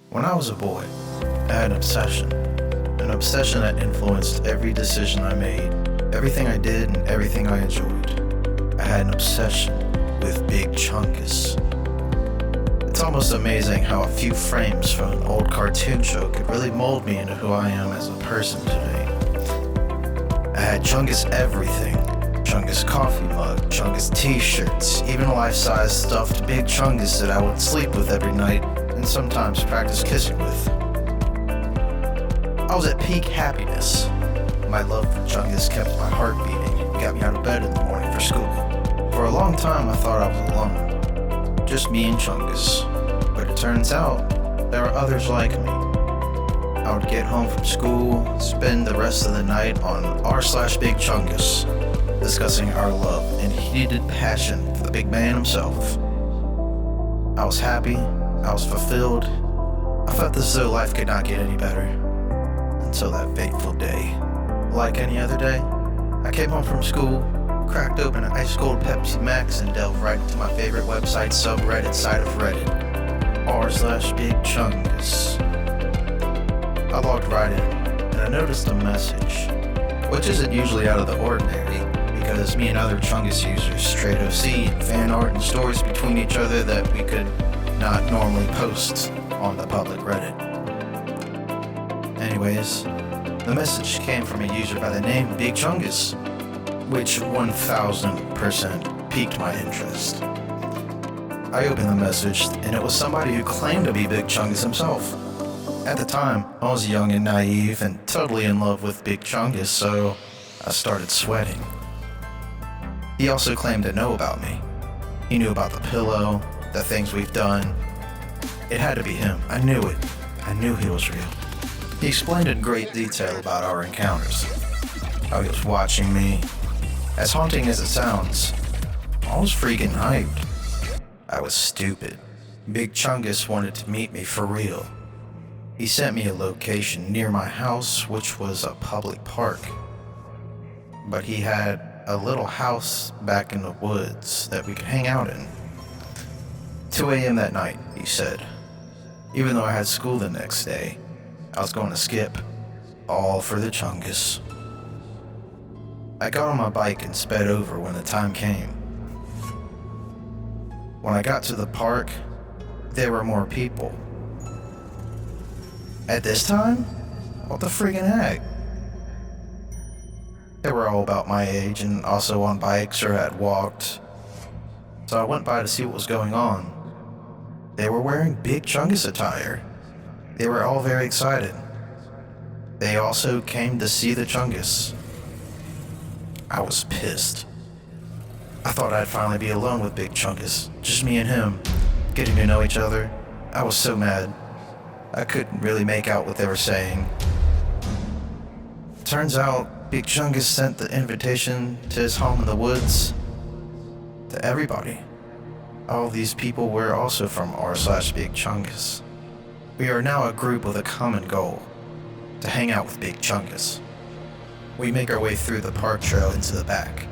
When I was a boy, I had an obsession that influenced every decision I made, everything I did, and everything I enjoyed. I had an obsession with BigChungus. It's almost amazing how a few frames from an old cartoon show could really mold me into who I am as a person today. I had Chungus everything. Chungus coffee mug, Chungus t-shirts, even life-size stuffed BigChungus that I would sleep with every night and sometimes practice kissing with. I was at peak happiness. My love for Chungus kept my heart beating and got me out of bed in the morning for school. For a long time I thought I was alone, just me and Chungus, but it turns out there are others like me. I would get home from school, spend the rest of the night on r/BigChungus, discussing our love and heated passion for the big man himself. I was happy, I was fulfilled, I felt as though life could not get any better. Until that fateful day. Like any other day, I came home from school, cracked open an ice cold Pepsi Max and delved right into my favorite website subreddit side of Reddit, r/BigChungus. I logged right in, and I noticed a message, which isn't usually out of the ordinary, because me and other Chungus users straight OC and fan art and stories between each other that we could not normally post on the public Reddit. Anyways, the message came from a user by the name BigChungus, which 1000% piqued my interest. I opened the message, and it was somebody who claimed to be BigChungus himself. At the time, I was young and naive and totally in love with BigChungus, so I started sweating. He also claimed to know about me. He knew about the pillow, the things we've done. It had to be him. I knew it. I knew he was real. He explained in great detail about our encounters, how he was watching me. As haunting as it sounds, I was freaking hyped. I was stupid. BigChungus wanted to meet me for real. He sent me a location near my house, which was a public park. But he had a little house back in the woods that we could hang out in. 2 a.m. that night, he said. Even though I had school the next day, I was going to skip, all for the Chungus. I got on my bike and sped over when the time came. When I got to the park, there were more people. At this time? What the friggin' heck? They were all about my age and also on bikes or had walked. So I went by to see what was going on. They were wearing BigChungus attire. They were all very excited. They also came to see the Chungus. I was pissed. I thought I'd finally be alone with BigChungus, just me and him, getting to know each other. I was so mad. I couldn't really make out what they were saying. Turns out, BigChungus sent the invitation to his home in the woods to everybody. All these people were also from r/BigChungus. We are now a group with a common goal, to hang out with BigChungus. We make our way through the park trail into the back.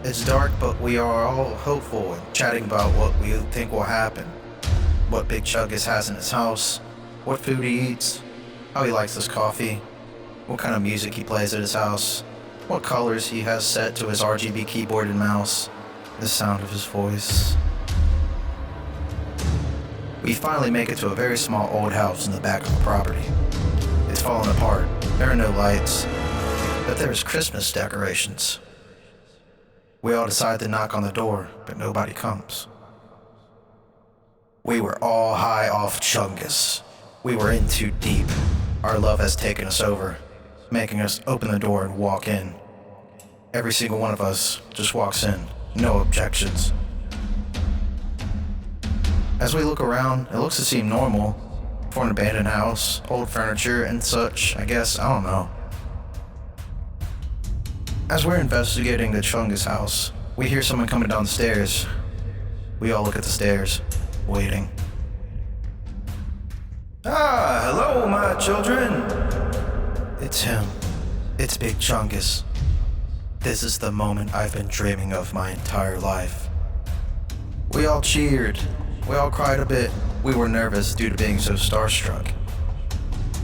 It's dark, but we are all hopeful and chatting about what we think will happen, what BigChungus has in his house, what food he eats, how he likes his coffee, what kind of music he plays at his house, what colors he has set to his RGB keyboard and mouse, the sound of his voice. We finally make it to a very small old house in the back of the property. It's fallen apart. There are no lights, but there's Christmas decorations. We all decide to knock on the door, but nobody comes. We were all high off Chungus. We were in too deep. Our love has taken us over, making us open the door and walk in. Every single one of us just walks in, no objections. As we look around, it looks to seem normal. For an abandoned house, old furniture and such, I guess, I don't know. As we're investigating the Chungus house, we hear someone coming down the stairs. We all look at the stairs, waiting. Ah, hello, my children. It's him. It's BigChungus. This is the moment I've been dreaming of my entire life. We all cheered. We all cried a bit, We were nervous due to being so starstruck.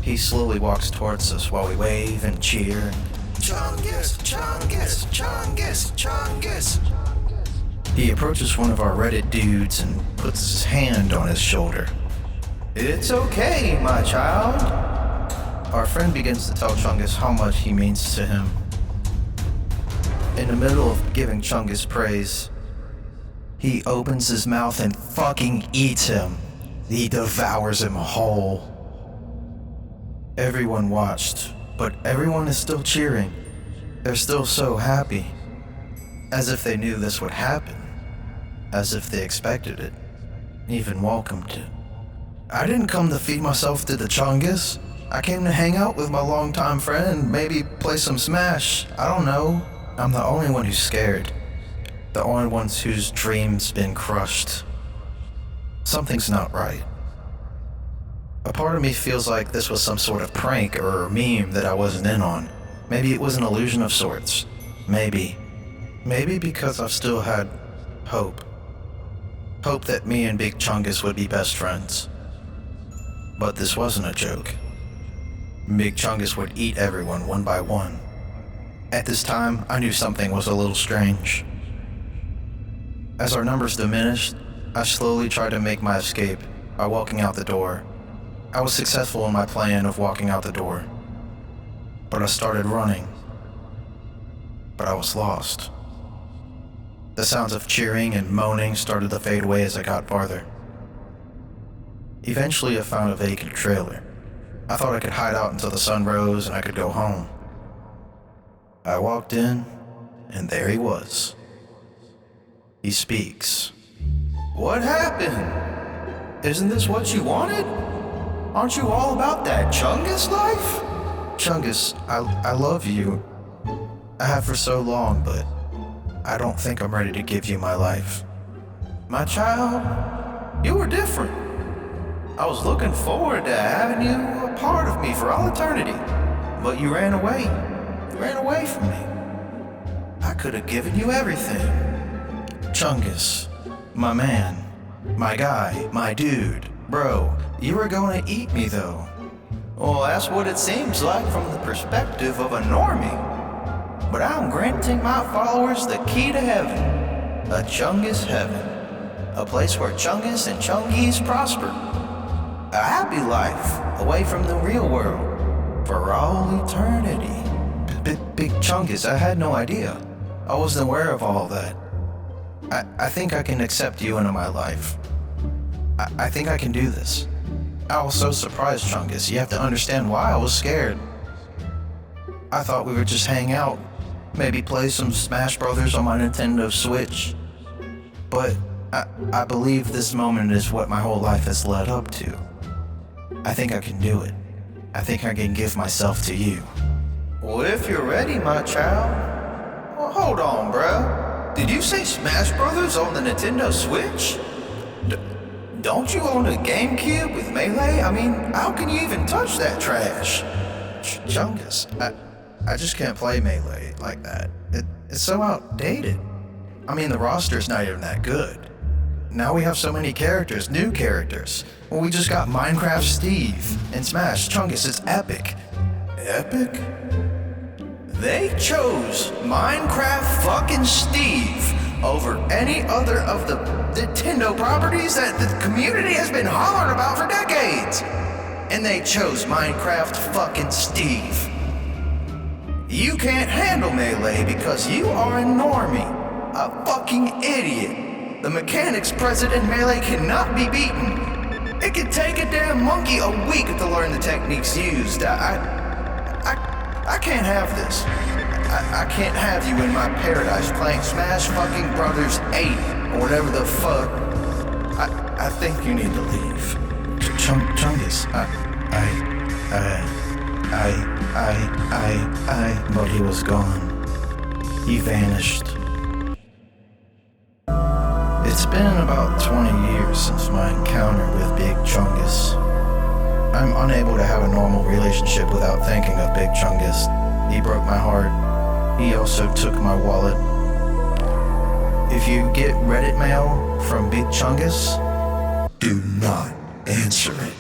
He slowly walks towards us while we wave and cheer. Chungus, Chungus, Chungus, Chungus. He approaches one of our Reddit dudes and puts his hand on his shoulder. It's okay, my child. Our friend begins to tell Chungus how much he means to him. In the middle of giving Chungus praise, he opens his mouth and fucking eats him. He devours him whole. Everyone watched, but everyone is still cheering. They're still so happy. As if they knew this would happen. As if they expected it. Even welcomed it. I didn't come to feed myself to the Chungus. I came to hang out with my longtime friend, maybe play some Smash. I don't know. I'm the only one who's scared. The only one whose dreams been crushed. Something's not right. A part of me feels like this was some sort of prank or meme that I wasn't in on. Maybe it was an illusion of sorts. Maybe. Maybe because I've still had hope. Hope that me and BigChungus would be best friends. But this wasn't a joke. BigChungus would eat everyone one by one. At this time, I knew something was a little strange. As our numbers diminished, I slowly tried to make my escape by walking out the door. I was successful in my plan of walking out the door. But I started running. But I was lost. The sounds of cheering and moaning started to fade away as I got farther. Eventually I found a vacant trailer. I thought I could hide out until the sun rose and I could go home. I walked in, and there he was. He speaks. What happened? Isn't this what you wanted? Aren't you all about that Chungus life? Chungus, I love you. I have for so long, but I don't think I'm ready to give you my life. My child, you were different. I was looking forward to having you a part of me for all eternity. But you ran away. You ran away from me. I could have given you everything. Chungus, my man, my guy, my dude. Bro, you were gonna eat me though. Well, that's what it seems like from the perspective of a normie. But I'm granting my followers the key to heaven. A Chungus heaven. A place where Chungus and Chungies prosper. A happy life away from the real world. For all eternity. BigChungus, I had no idea. I wasn't aware of all that. I think I can accept you into my life. I think I can do this. I was so surprised, Chungus. You have to understand why I was scared. I thought we would just hang out. Maybe play some Smash Brothers on my Nintendo Switch. But I believe this moment is what my whole life has led up to. I think I can do it. I think I can give myself to you. Well, if you're ready, my child. Well, hold on, bro. Did you say Smash Brothers on the Nintendo Switch? Don't you own a GameCube with Melee? I mean, how can you even touch that trash? Chungus, I just can't play Melee like that. It's so outdated. I mean, the roster's not even that good. Now we have so many characters, new characters. Well, we just got Minecraft Steve and Smash. Chungus, it's epic. Epic? They chose Minecraft fucking Steve over any other of the Nintendo properties that the community has been hollering about for decades. And they chose Minecraft fucking Steve. You can't handle Melee because you are a normie, a fucking idiot. The mechanics present in Melee cannot be beaten. It could take a damn monkey a week to learn the techniques used. I can't have this. I can't have you in my paradise playing Smash fucking Brothers 8 or whatever the fuck. I think you need to leave. Chungus, but he was gone. He vanished. It's been about 20 years since my encounter with BigChungus. I'm unable to have a normal relationship without thinking of BigChungus. He broke my heart. He also took my wallet. If you get Reddit mail from BigChungus, do not Answer it.